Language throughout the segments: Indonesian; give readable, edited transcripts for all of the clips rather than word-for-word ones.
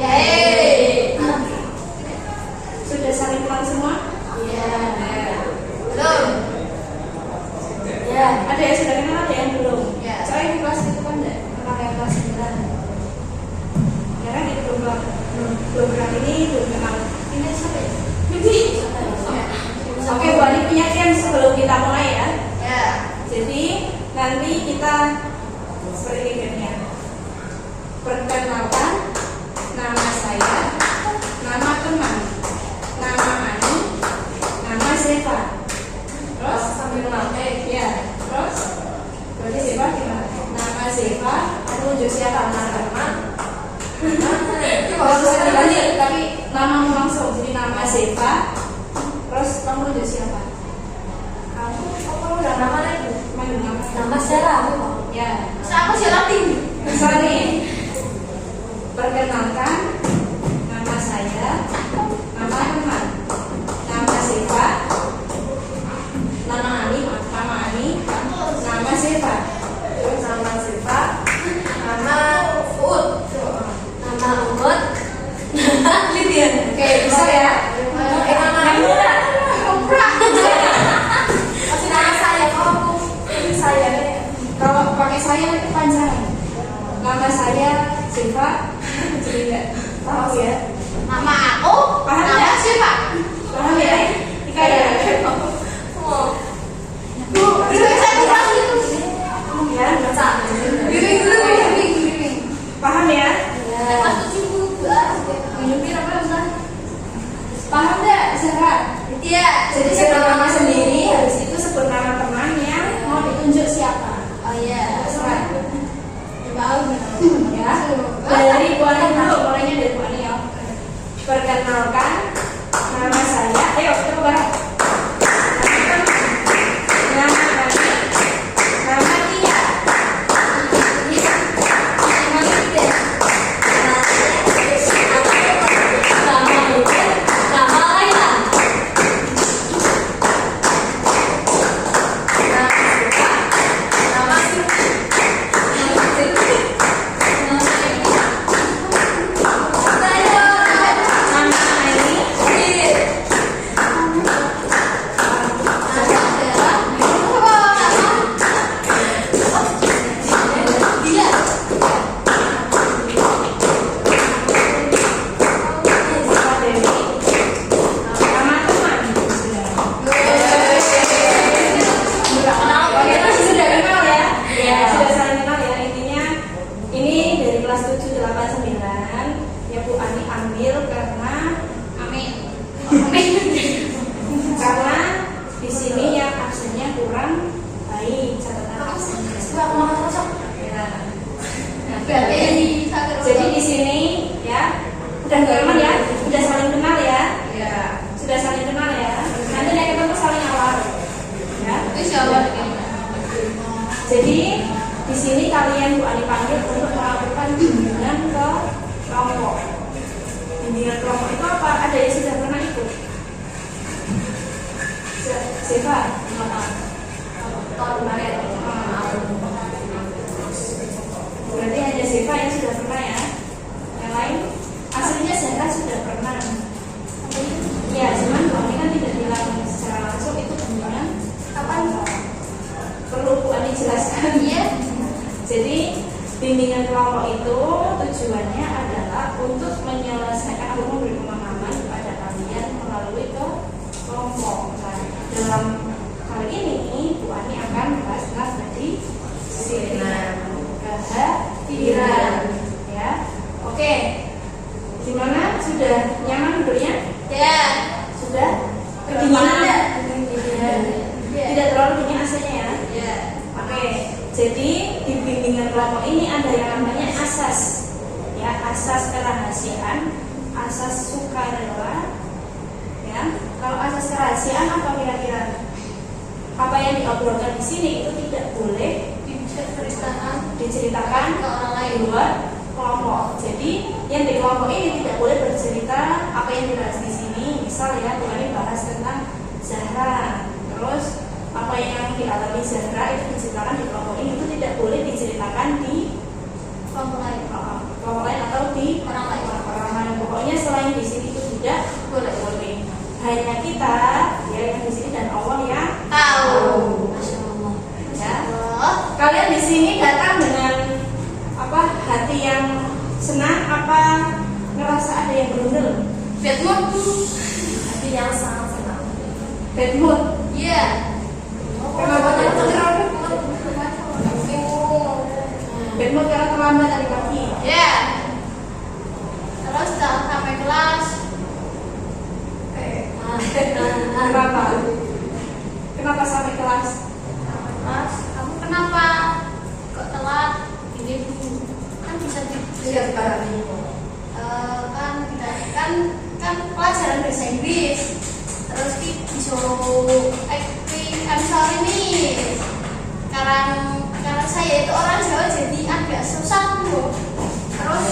Yeay. Sudah saling kenal semua? Iya. Belum. Ya, ada yang sudah kenal, ada yang belum. Ya. Soalnya di kelas itu kan enggak kenal yang kelas 9. Ya kan itu belum kenal ini, belum kenal. Ini siapa ya? Bibi. Oke, Bu Ani penyajian sebelum kita mulai ya. Ya. Jadi nanti kita seperti ini ya. Perkenalkan, nama saya, nama teman, nama Ani, nama Zeva. Terus sambil kenal, ya. Terus berarti Zeva gimana? Nama Zeva, menunjuk siapa? Nama teman. Kalau saya dilanjut, tapi namamu langsung. Jadi nama Zeva. Terus kamu menunjuk siapa? Kamu udah nama lagi? Nama Sarah. Ya. Siapa sih Latin? Misalnya nih, perkenalkan, nama saya, nama teman, nama Zeva, nama Ani, nama Zeva, terus nama Zeva, nama Ud, nama Ud, Lydia. Oke, bisa ya? Oke, nama Komprak. Masih nama saya, kalau ini saya, kalau pakai saya itu panjang. Nama saya Zeva, jadi enggak tahu ya. Nama aku? Paham Nama ya? siapa? Paham ya? Ika ya? Bu, saya kurang itu. Ya, baca. Giring. Paham ya? Pas 7 Menyupir apa Ustaz? Paham enggak, Zara? Iya. Jadi sebut nama sendiri, habis itu sebut nama teman yang mau ditunjuk siapa. Oh iya. Terserah. Tahu. Ya. Dari Bu Ani dulu, mulainya dari Bu Ani ya. Perkenalkan, nama saya. Ayo kita bareng. Nama Ani, nama Tia. Nama Ida. Nama Ida. Nama Laila. Nama Suka. Nama Siti. Nama Edi. Nama Aini. Nama teman. Oke, masih sudah kenal ya? Ya, sudah saling kenal ya. Intinya ini dari kelas 7, 8, 9 ya Bu Ani ambil karena karena di sini yang absennya kurang baik, catatan absennya. Ya. Jadi di sini ya udah nyaman ya, udah saling kenal ya, sudah saling kenal ya. Nanti naik ketemu saling awal ya. Jadi di sini kalian Bu Ani panggil untuk melakukan bimbingan ke kelompok. Bimbingan kelompok itu apa? Ada yang sudah pernah ikut? Siapa? Tahun kemarin. Berarti hanya Siva yang sudah pernah ya. Yang lain aslinya Zara sudah pernah. Ya, cuman Bu Ani kan tidak bilang secara langsung itu bimbingan kapan? Perlu Bu Ani jelaskan ya. Jadi bimbingan kelompok itu tujuannya adalah untuk menyelesaikan atau memberi pemahaman kepada kalian melalui ke kelompok. Nah, dalam kali ini Bu Ani akan membahas tentang tadi kehadiran ya. Oke. Gimana? Sudah nyaman duduknya? Ya. Sudah? Kedinginan enggak? Tidak terlalu dingin AC-nya ya? Ya. Oke, jadi di bimbingan kelompok ini ada yang namanya asas, ya, asas kerahasiaan, asas sukarela, ya. Kalau asas kerahasiaan apa kira-kira? Apa yang diobrolkan di sini itu tidak boleh diceritakan ke orang lain di luar kelompok. Jadi yang di kelompok ini tidak boleh bercerita apa yang dibahas di sini. Misal ya, kemarin bahas tentang Zahra, terus apa yang dialami Zahra itu diceritakan di kelompok ini itu tidak boleh diceritakan di kelompok lain kelompok lain atau di orang lain. ngerasa ada yang berundel? Bad mood tuh. Hati yang sangat senang. Bad mood. Iya. Kenapa tuh? Bad mood karena terlambat tadi pagi. Iya. Terus sampai kelas. Kenapa? Kenapa sampai kelas? Mas, kamu kenapa kok telat? Ini tuh kan bisa Lihat barang ini. kan pelajaran bahasa Inggris. Terus disuruh I'm sorry nih. Karena saya itu orang Jawa jadi agak susah tuh. Terus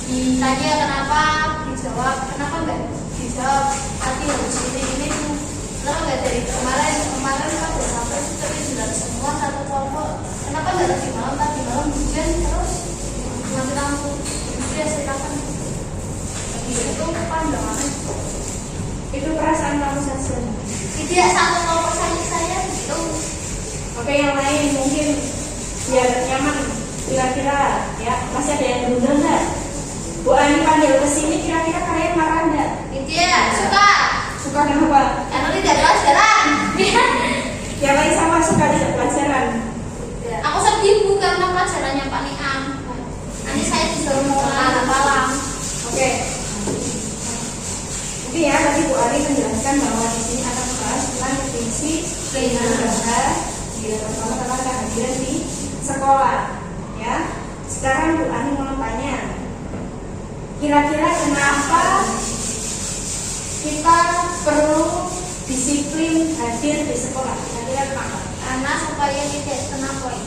ditanya kenapa, dijawab kenapa enggak dijawab tadi harus ini tuh. Kenapa enggak dari kemarin kan udah sampai tapi sudah semua satu kelompok. Kenapa enggak tadi malam hujan terus mati lampu. Dia silakan. Itu pandangan. Itu perasaan kamu saja. Tidak satu kelompok saya gitu. Oke, yang lain mungkin biar nyaman. Kira-kira ya masih ada yang berundel nggak? Bu Ani panggil ke sini kira-kira kalian marah nggak? Tidak suka. Suka kenapa? Karena tidak pelajaran. Yang lain sama suka tidak pelajaran. Aku sedih bu karena pelajarannya Pak Niam. Nanti saya disuruh mengulang malam. Oke. Oke ya, tadi Bu Ari menjelaskan bahwa di sini akan membahas tentang definisi bahasa yang pertama tentang kehadiran di sekolah. Ya. Sekarang Bu Ari mau tanya, kira-kira kenapa kita perlu disiplin hadir di sekolah? Kira-kira kenapa? Karena supaya tidak kena poin.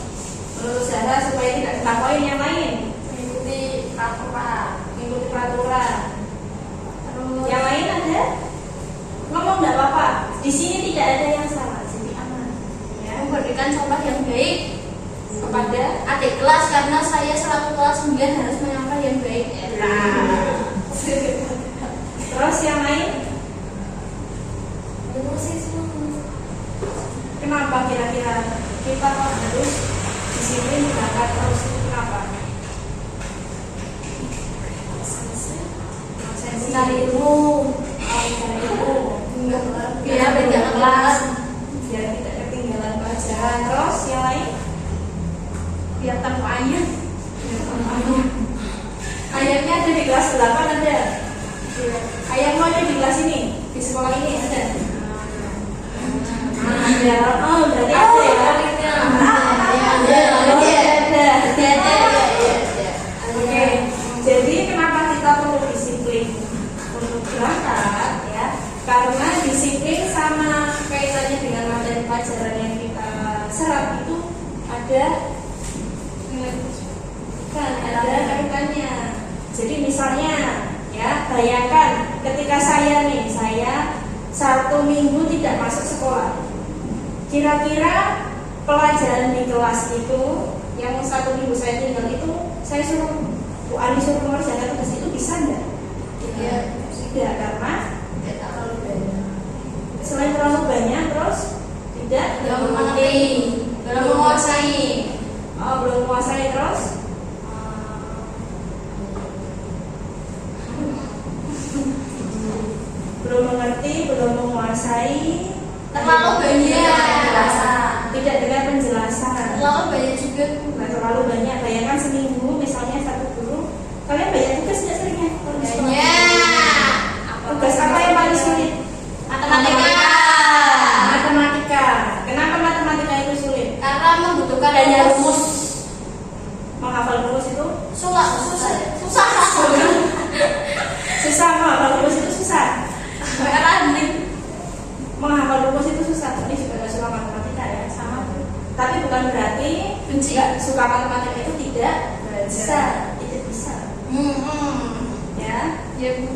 Menurut Zara supaya tidak kena poin yang lain. Mengikuti peraturan. Mengikuti peraturan. Terus Yang lain ada? Ngomong nggak apa-apa. Di sini tidak ada yang salah, jadi aman. Ya. memberikan contoh yang baik Kepada adik kelas karena saya selaku kelas 9 harus menyampaikan yang baik. terus yang lain, kenapa kira-kira kita kok harus disiplin berangkat terus? Kenapa? Cari ilmu. Biar tidak kelas. Biar tidak ketinggalan pelajaran. Terus yang lain? Biar tanpa ayah. Ayamnya ada di kelas 8 ada. Ayammu ada di kelas ini, di sekolah ini ada. Ada. Oh, berarti ada ya. Oke. Jadi kenapa kita perlu disiplin untuk berangkat ya? Karena disiplin sama kaitannya dengan materi pelajaran yang kita serap itu ada kaitannya. Jadi misalnya ya, bayangkan ketika saya 1 minggu tidak masuk sekolah. Kira-kira pelajaran di kelas itu yang 1 minggu saya tinggal itu, saya suruh Bu Ani suruh mengerjakan tugas itu bisa enggak? Tidak, karena selain terlalu banyak, terus tidak mengerti, belum menguasai. belum menguasai, terus belum mengerti, belum menguasai, Terlalu banyak. tidak dengan penjelasan. Terlalu banyak juga. Nah, terlalu banyak. Bayangkan seminggu misalnya 1 guru, kalian banyak tugas nggak seringnya? Banyak. Tugas apa yang paling sulit? Matematika. Matematika. Kenapa matematika itu sulit? Karena membutuhkan Banyak rumus. Menghafal rumus itu Susah. susah. Menghafal rumus itu susah. Running. Menghafal rumus itu susah. Tapi juga nggak suka matematika ya, sama. Tapi bukan berarti Benci. nggak suka matematika itu tidak bisa, tidak bisa. Ya. Ya bu.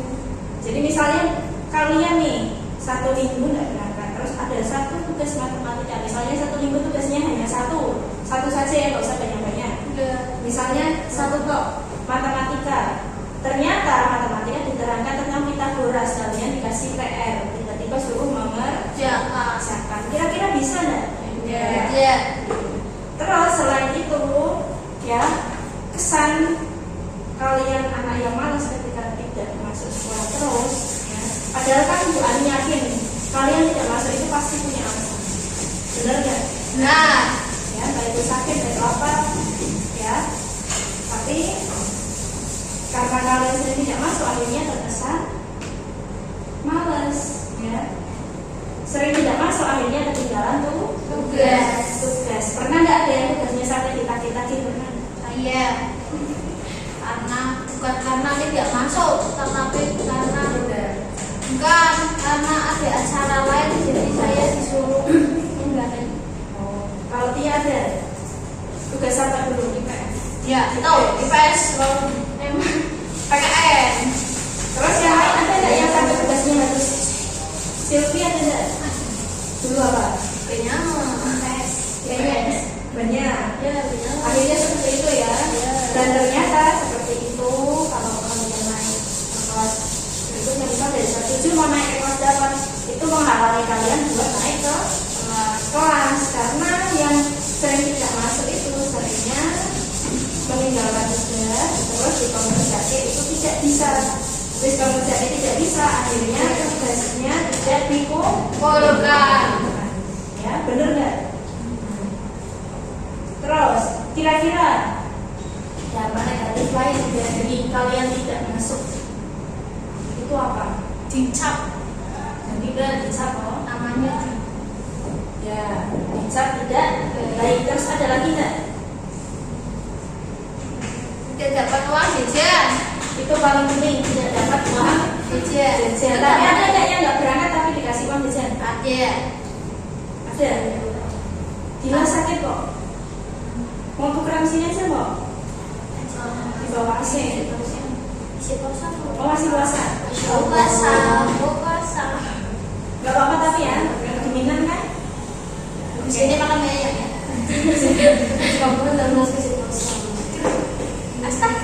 Jadi misalnya kalian nih 1 minggu nggak berangkat, terus ada 1 tugas matematika. Misalnya 1 minggu tugasnya hanya satu saja ya, nggak usah banyak-banyak. Misalnya 1 tok matematika. Ternyata matematika diterangkan tentang Pitagoras, kalian dikasih PR, tiba-tiba suruh mengerjakan. Kira-kira bisa nggak? Ya. Terus selain itu ya, kesan kalian anak yang malas ketika tidak kalian sering tidak masuk, akhirnya terkesan malas, ya. Sering tidak masuk, akhirnya ketinggalan tuh tugas. Pernah nggak ada yang tugasnya sampai ditagih-tagih? Pernah? Iya. Karena bukan karena tidak masuk, tetapi karena bukan karena ada acara lain, jadi saya disuruh enggak. Kalau dia ada tugas apa dulu IPS? Ya, tahu IPS selalu emang PKN. Terus yang lain ada nggak yang sampai tugasnya harus Sylvia ada nggak? Dulu apa? Kayaknya IPS. IPS banyak. Ya, benar. Akhirnya seperti itu ya. Ya. Dan ternyata seperti itu kalau kalian naik ke kelas berikutnya misal dari kelas 7 mau naik ke kelas 8 itu menghalangi kalian buat naik ke kelas karena yang sering tidak masuk itu seringnya meninggalkan tugas terus di kompensasi itu tidak bisa. Terus kompensasi tidak bisa akhirnya tugasnya tidak dikumpulkan. Ya bener nggak? Terus kira-kira dampak negatif lain dari kalian tidak masuk itu apa? Dicap. Jadi kan dicap Namanya ya dicap tidak baik. Terus ada lagi nggak? tidak dapat uang jajan. Itu paling penting, tidak dapat uang Jajan. jajan. Tapi ada nggak yang nggak berangkat tapi dikasih uang jajan? Ada. Ada. Gila sakit kok. Mau tukeran sini aja kok. Di bawah AC. Oh masih puasa. Puasa. Gak apa-apa tapi ya, dingin kan? Di sini makan banyak ya. Kamu udah mulai ke situ. Astaga.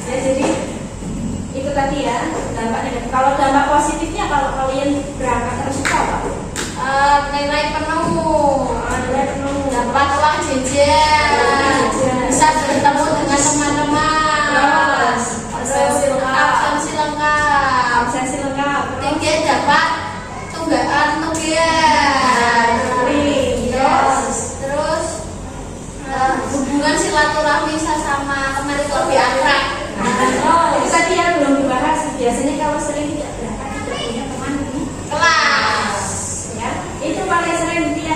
Ya jadi itu tadi ya dampak negatif. Kalau dampak positifnya kalau kalian berangkat terus itu apa? Nilai penuh. Nilai penuh. Dapat uang jajan. Bisa bertemu dengan teman-teman. Absensi lengkap. Absensi lengkap. Absensi lengkap. Tinggi dapat tunggakan tugas. Terus hubungan silaturahmi sama teman itu lebih akrab. Itu tadi yang belum dibahas. Biasanya kalau sering tidak berangkat tidak punya teman di Kelas. ya itu paling sering dia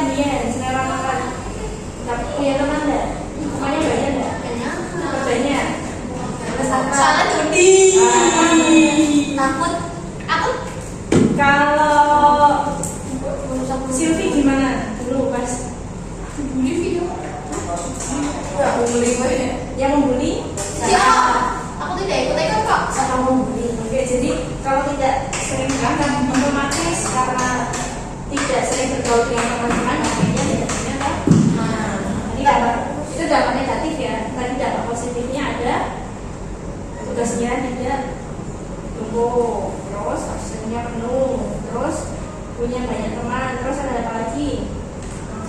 selera makan. Tapi punya teman nggak? Temannya banyak nggak? Banyak. Soalnya judi. Takut. Aku Kalau Sylvie gimana dulu pas bully video. Nggak membeli gue ya. yang membuli? Ya, aku tidak ikut kok. Sama membeli. Oke, jadi kalau tidak sering berangkat otomatis karena tidak sering bergaul dengan teman-teman akhirnya tidak punya teman. Ini dampak itu dampak negatif ya. Tadi dampak positifnya ada tugasnya tidak tumpuk, terus absennya penuh, terus punya banyak teman, terus ada apa lagi?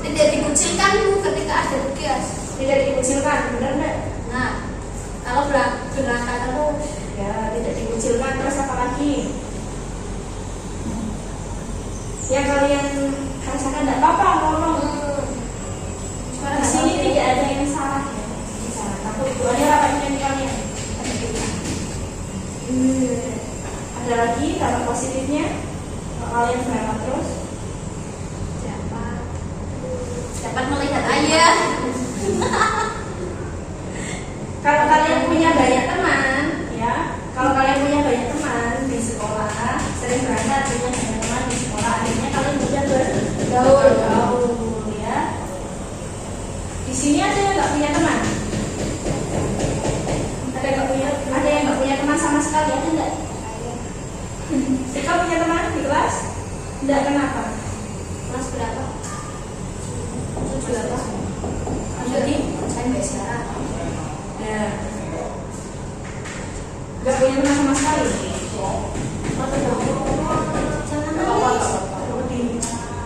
Tidak dikucilkan ketika ada tugas. Tidak dikucilkan, benar nggak? Nah, kalau berangkat terus Ya, tidak dikucilkan, terus apa lagi? Yang kalian rasakan tidak apa-apa ngomong. Di sini tidak ada yang salah ya. Salah. Takut doanya rapatnya di kalian. Ada lagi dampak positifnya kalau kalian berangkat terus? dapat melihat ayah. Kalau kalian punya banyak teman, ya, kalau kalian punya banyak teman di sekolah, sering berangkat punya banyak teman di sekolah, akhirnya kalian mudah bergaul, ya. Di sini ada yang nggak punya teman? Ada yang nggak punya teman sama sekali, ada nggak? Sika punya teman di kelas? Tidak, kenapa? Kelas berapa? 7 apa? Jadi saya nggak sekarang. Ya. Gak punya teman sama sekali. Jangan Apa? nangis.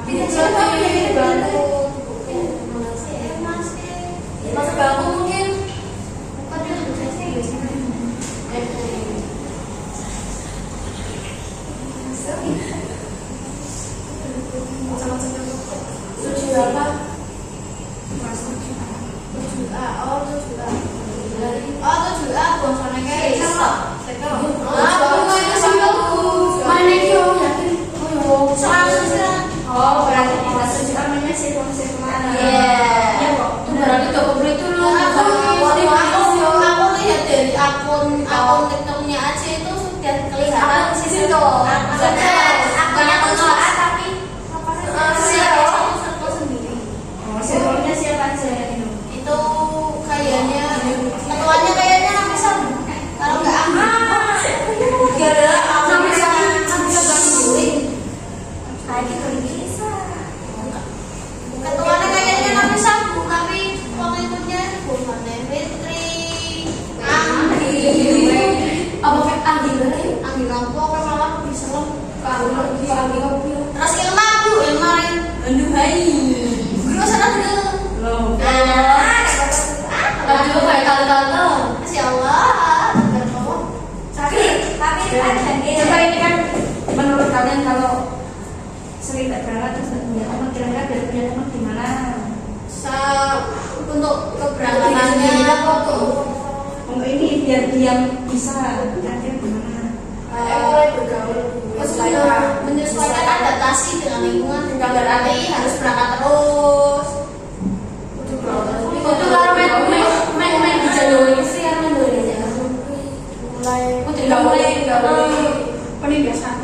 Tidak Siapa jadi yang ini bantu. Masih. Masuk bangku mungkin. Bukan dia lebih serius. Tujuh apa? Oh 7A, buang sana guys. dong. Bukan Aku kelas. tapi siapa satu circle sendiri. Oh, circle-nya siapa aja itu? Itu kayaknya ketuanya kayaknya namanya Sam. Kalau nggak gara-gara Sampai Sam ketuanya kayaknya namanya Sam, tapi pengikutnya bukan Fitri, Anggi. Apa kayak Anggi berarti? Anggi lampu apa malah diserem Anggi kopi. terus Ilma bu Ilma lain Aduhai. guru sana dulu Loh. Aduh kayak tante-tante. Masya Allah berkawah Tapi ada Coba ini kan menurut kalian kalau sering tak berangkat terus tak punya teman, kira-kira biar punya teman gimana? untuk keberangkatannya Untuk ini biar diam bisa, kira-kira gimana? mulai bergaul. menyesuaikan adaptasi dengan lingkungan bukan berarti harus berangkat terus Itu kalau main di jalur ini sih kan main dulu aja. Mulai penindasan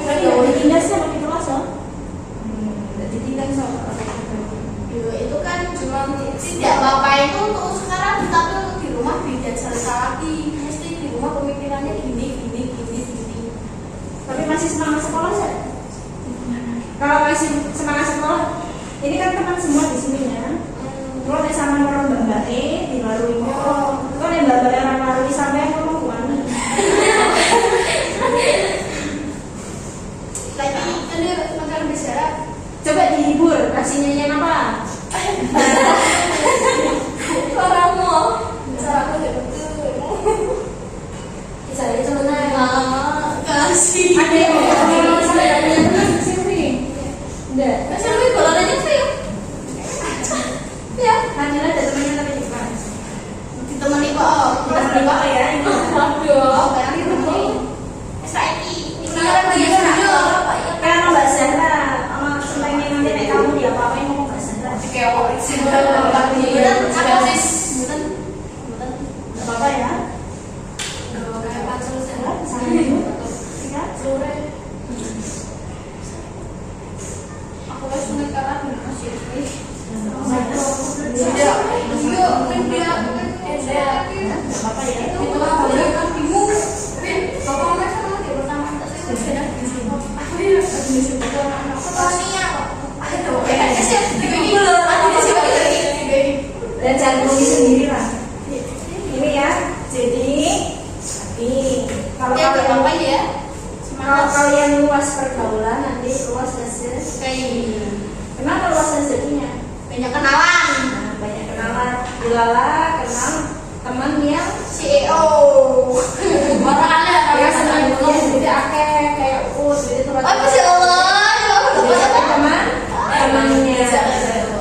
Ditindas ya pakai kelas ya? Ditindas sama dulu itu kan cuma tidak apa-apa itu untuk sekarang tapi untuk di rumah beda cerita lagi mesti di rumah pemikirannya gini. Tapi masih semangat sekolah sih? Kalau masih semangat sekolah, ini kan teman semua di sini ya. Kalau nih sama orang mbak dilalui kok. Kalau nih mbak orang lalui sampai ngomong kuani. Lagi ini makan bicara Coba dihibur, kasih nyanyian apa? suaramu Caranya sebenarnya. kasih Ada yang mau sampai nyanyi sini? Enggak. masih lebih bola aja sih ya Nadila ada temannya tapi di kelas. ditemani kok Kita berapa ya ini? oh kayak ditemani SIP ini orang dia studio Karena Mbak Zahra, pengen nanti naik kamu dia apa-apain ngomong Mbak Zahra. Kewok sih. bener apa sih bener Nggak apa-apa ya. Kayak pacar saya. Sama dulu. Ya. Sore. aku harus menekan masih Sudah. iya media Nggak apa-apa ya. itu lah boleh kan bingung bapak mas sama dia pertama saya beda aku ya Sonia aduh kayaknya sih dulu ada sih Dan jangan rugi sendiri lah. Ini ya. Jadi ini kalau ya kalian apa ya kalau kalian luas pergaulan nanti luas hasil. kayak Kenapa luas hasilnya? banyak kenalan Nah, banyak kenalan. Dilala kenal teman yang CEO orang ada ya senang dulu jadi akeh kayak jadi tempat oh masya Allah temannya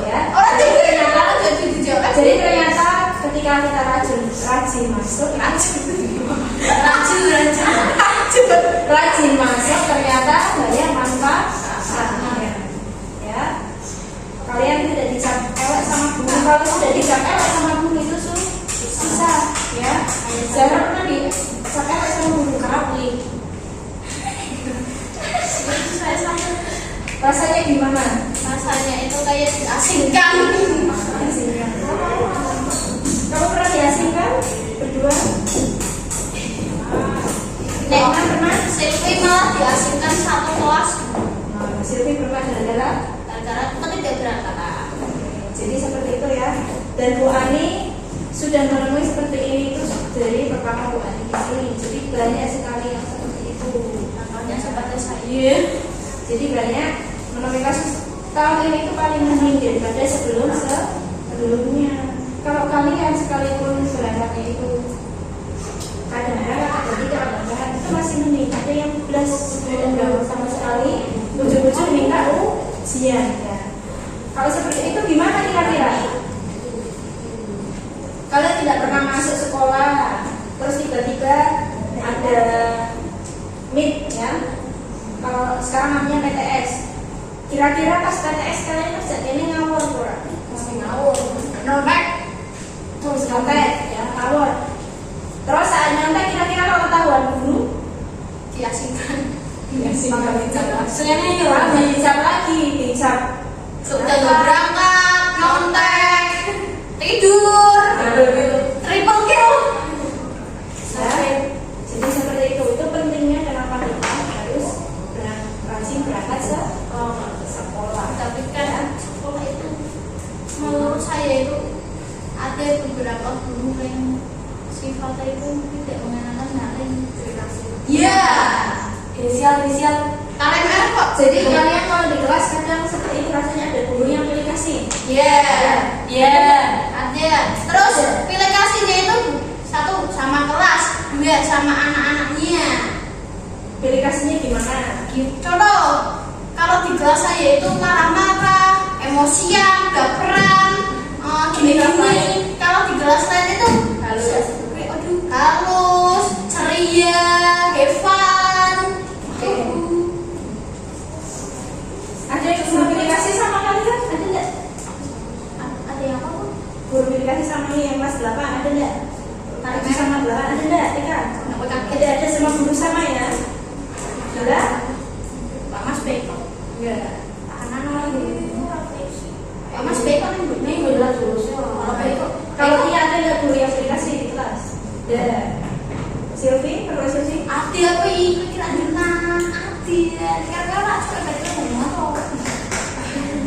ya. orang ternyata jadi dijawab Jadi ternyata ketika kita rajin masuk rajin masuk ternyata banyak manfaatnya ya. Kalian tidak dicap elek sama guru, kalau sudah dicap elek sama guru itu susah ya. Jangan pernah dicap elek sama guru kerapli. Rasanya gimana? rasanya itu kayak diasingkan Kamu pernah diasingkan berdua? pernah Silvi malah diasingkan satu kelas Silvi pernah gara-gara gara-gara kita tidak berangkat jadi seperti itu ya. Dan Bu Ani sudah menemui seperti ini itu dari pertama Bu Ani di sini. Jadi banyak sekali yang seperti itu. namanya seperti saya Jadi banyak menemui kasus tahun ini itu paling mending daripada sebelumnya. Kalau kalian sekalipun berangkatnya itu kadang-kadang ada tidak kadang-kadang itu masih mending. Ada yang belas enggak sama sekali ujung-ujung minta ujian ya. Kalau seperti itu gimana kira-kira? Kalian tidak pernah masuk sekolah, terus tiba-tiba ada meet ya. Kalau sekarang namanya PTS. Kira-kira pas PTS kalian kerjanya ngawur kurang? ngawur Nyontek, terus nyontek ya ngawur. Terus saat nyontek kira-kira kalau ketahuan guru, diasingkan. Maka dicap. Sebenarnya itu dicap lagi, dicap. Sudah nggak berangkat, nyontek, tidur, triple kill. Jadi seperti itu pentingnya kenapa kita harus rajin berangkat sekolah. Tapi kan sekolah itu menurut saya itu ada beberapa guru yang sifatnya itu tidak mengenakan hal yang berhasil. Iya. Inisial. Kalian merah kok. Jadi kalian kalau di kelas kadang seperti itu rasanya ada guru yang pilih kasih. Iya. Iya. Ada. Terus pilih kasihnya itu satu sama kelas, dua sama anak-anaknya. Pilih kasihnya gimana? Contoh, kalau di kelas saya itu marah-marah, emosian, baperan, gini-gini. Kalau di kelas lain itu halus, ceria, have fun. Ada yang guru pilih kasih sama kalian? Ada enggak? Ada yang apa bu? Guru pilih kasih sama yang kelas 8 ada enggak? Itu sama 8 ada enggak? Ada sama guru sama ya? Ada? Pak Mas Beko. Enggak. Anak-anak Pak Mas Beko kan bu? Ini udah terus. Kalau iya ada enggak guru yang pilih kasih di kelas? Ada. Silvi, kalau Silvi? Ada apa ini? Kira jenang. Ada. Kira-kira suka baca ngomong apa?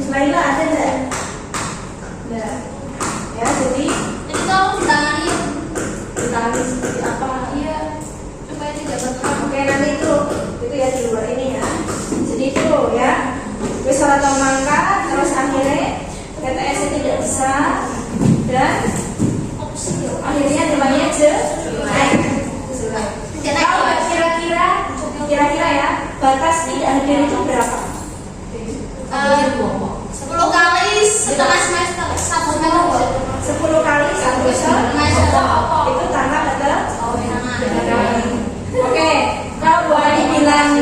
Laila ada enggak? Enggak. Ya, jadi Tolong ditangani. ditangani seperti apa? Iya. Supaya tidak berkembang. Oke, nanti itu ya di luar ini ya. Jadi itu ya. Wis salah tau mangkat, terus akhirnya TTS tidak bisa dan akhirnya nilainya jelek. Tahu nggak kira-kira ya batas tidak hadir itu berapa? 10 kali setengah semester, 1 semester. 10 kali 1 semester itu tanggal adalah oke. Kalau Bu Ani bilang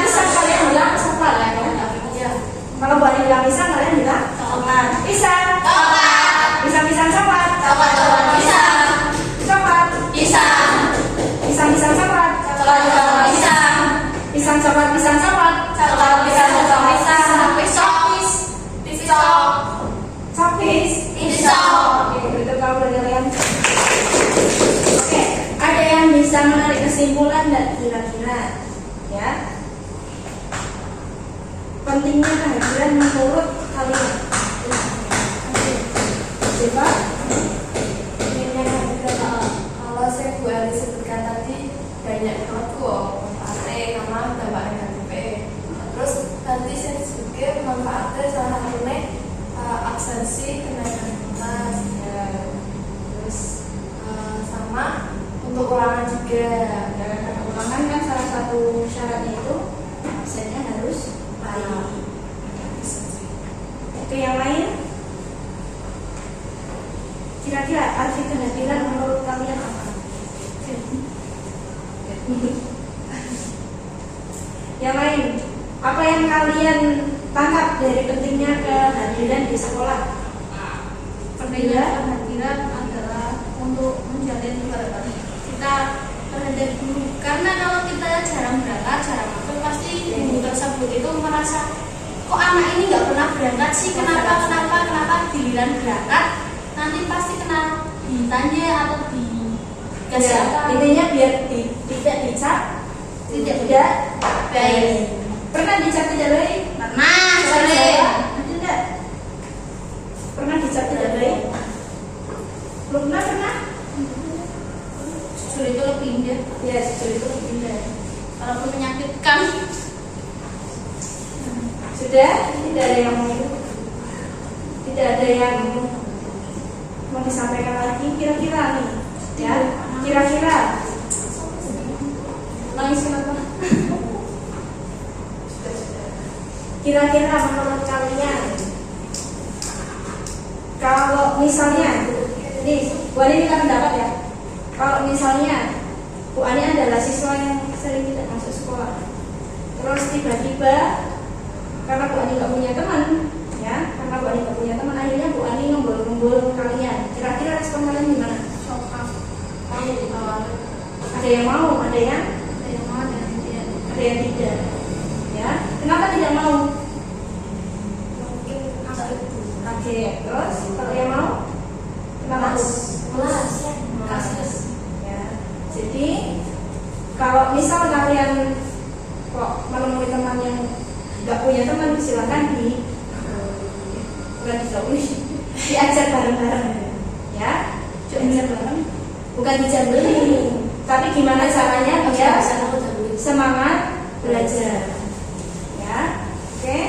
bisa, kalian bilang coklat ya? Kalau Bu Ani bilang bisa, kalian bilang coklat. Bisa. Pisang coklat. Coklat. Pisang coklat. Pisang coklat. Cokis. Oke, itu kalau dari kalian. Oke, ada yang bisa menarik kesimpulan dan kira-kira ya pentingnya kehadiran menurut kalian. Coba. Kalau saya Bu Ali sebutkan tadi banyak banget kok manfaatnya karena dampak negatifnya. Terus tadi saya sebutkan manfaatnya salah satunya absensi kenaikan kelas ya. Terus sama untuk ulangan juga. Karena ulangan kan salah satu syaratnya itu absennya harus baik. Itu yang lain. Kira-kira arti kehadiran menurut kalian apa? Yang lain, apa yang kalian tangkap dari pentingnya kehadiran di sekolah? Pentingnya kehadiran adalah untuk menjalin kita terhadap guru. Karena kalau kita jarang berangkat, jarang masuk, pasti guru tersebut itu merasa kok anak ini nggak pernah berangkat sih, kenapa giliran berangkat nanti pasti kena ditanya atau dikasih Ya, apa? intinya biar tidak dicap tidak baik. Pernah dicap tidak baik? Pernah, Sering. sering. Ada enggak? Pernah dicap tidak baik? Belum pernah? Jujur itu lebih indah. Ya, jujur itu lebih indah. Walaupun menyakitkan. Sudah? Tidak ada yang mau disampaikan lagi kira-kira nih ya, kira-kira Nangis kenapa? kira-kira menurut kalian kalau misalnya nih Bu Ani minta pendapat ya, kalau misalnya Bu Ani adalah siswa yang sering tidak masuk sekolah, terus tiba-tiba karena Bu Ani nggak punya teman ya, karena Bu Ani nggak punya teman, akhirnya Bu Ani ngumpul kalian, kira-kira respon kalian gimana? Sokak. Ada Ada yang mau, ada yang mau dan tidak. ada yang tidak. Ya, kenapa tidak mau? Mungkin kaget. Kaget. Terus kalau yang mau, kenapa? Malas. Malas. Ya. Jadi kalau misal kalian kok menemui teman yang nggak punya teman, silakan bukan dijauhi, diajak bareng-bareng, ya, diajak bareng, bukan dijauhi, tapi gimana caranya biar semangat belajar, ya, oke,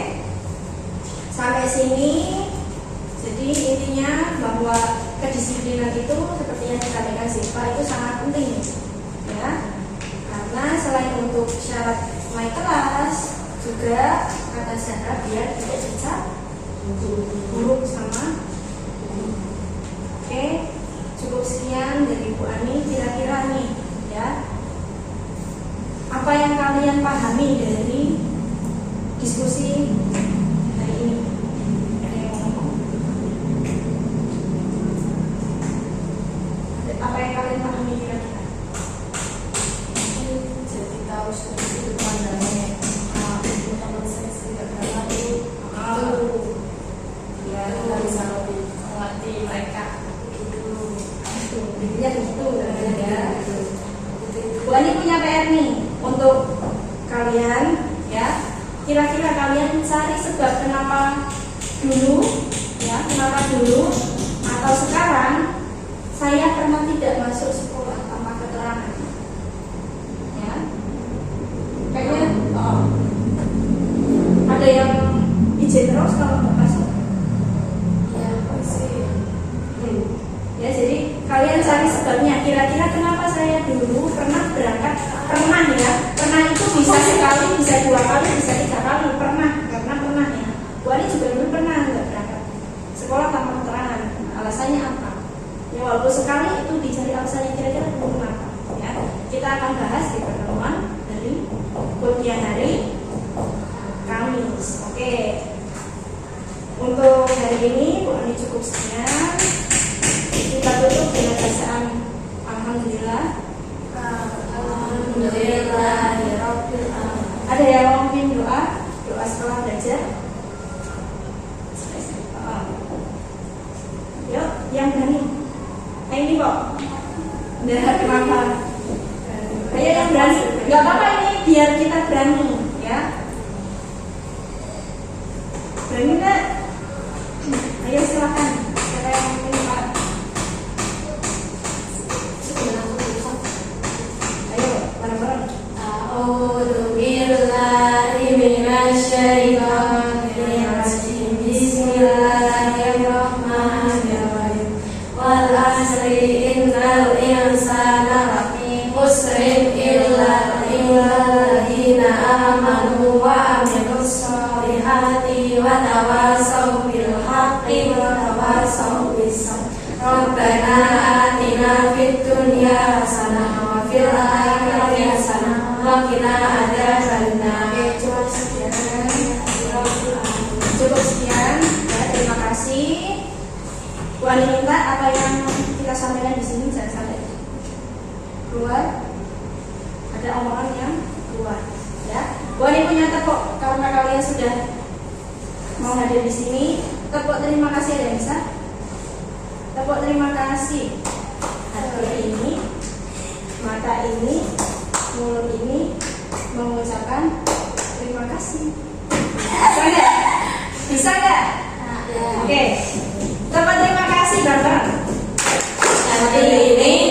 sampai sini. Jadi intinya bahwa kedisiplinan itu seperti yang dikatakan Ziva itu sangat penting, ya, karena selain untuk syarat naik kelas, juga kata syarat biar tidak dicap buruk sama guru. Oke, cukup sekian dari Bu Ani. Kira-kira nih, ya, apa yang kalian pahami dari diskusi hari ini? Ada yang ngomong? Apa yang kalian pahami kira-kira? Jadi tahu sudut pandangnya teman saya tidak pernah itu ya kita bisa lebih mengerti mereka gitu. Intinya begitu, ya. Bu Ani punya PR nih untuk kalian, ya. Kira-kira kalian cari sebab kenapa dulu, ya, kenapa dulu atau sekarang saya pernah tidak masuk sekolah tanpa keterangan, ya. Kayaknya ada yang izin terus kalau nggak masuk. Ya pasti. Ya, jadi kalian cari sebabnya. Kira-kira kenapa saya dulu pernah berangkat, pernah ya, pernah itu bisa sekali, bisa 2 kali, bisa 3 kali, pernah, karena pernah ya. Bu Ani juga dulu pernah nggak berangkat sekolah tanpa keterangan. Alasannya apa? Ya, walaupun sekali itu dicari alasannya, kira-kira kenapa? Ya, kita akan bahas di pertemuan dari kemudian hari Kamis. Oke. Untuk hari ini Bu Ani cukup sekian. Kita tutup dengan bacaan Alhamdulillah. Alhamdulillahirabbil alamin. Ada yang mau mungkin doa setelah belajar? Yuk, yang berani. Ini kok. Udah kenapa? Ayo yang berani. Gak apa-apa ini biar kita berani, ya. Berani nggak? Ayo silakan. Siapa yang mau Pak? Ayo bareng-bareng. A'udzu billahi minasyaitonir rajim. Bismillahirrahmanirrahim. Wal asri innal insana lafi khusrin illa alladziina aamanu wa 'amilus sholihati wa tawasaw bil haqqi wa tawasaw bis sabr. Rabbana atina fid dunya hasanah wa fil akhirati hasanah wa qina adzabannar. Cukup sekian, ya, terima kasih. Bu Ani minta apa yang kita sampaikan di sini jangan sampai keluar. Ada omongan yang keluar, ya. Bu Ani punya tepuk karena kalian sudah mau hadir di sini. Tepuk terima kasih, ada yang bisa? Tepuk terima kasih. Hati ini, mata ini, mulut ini mengucapkan terima kasih. Bisa nggak? Bisa nggak? Oke. Tepuk terima kasih bareng. Hati ini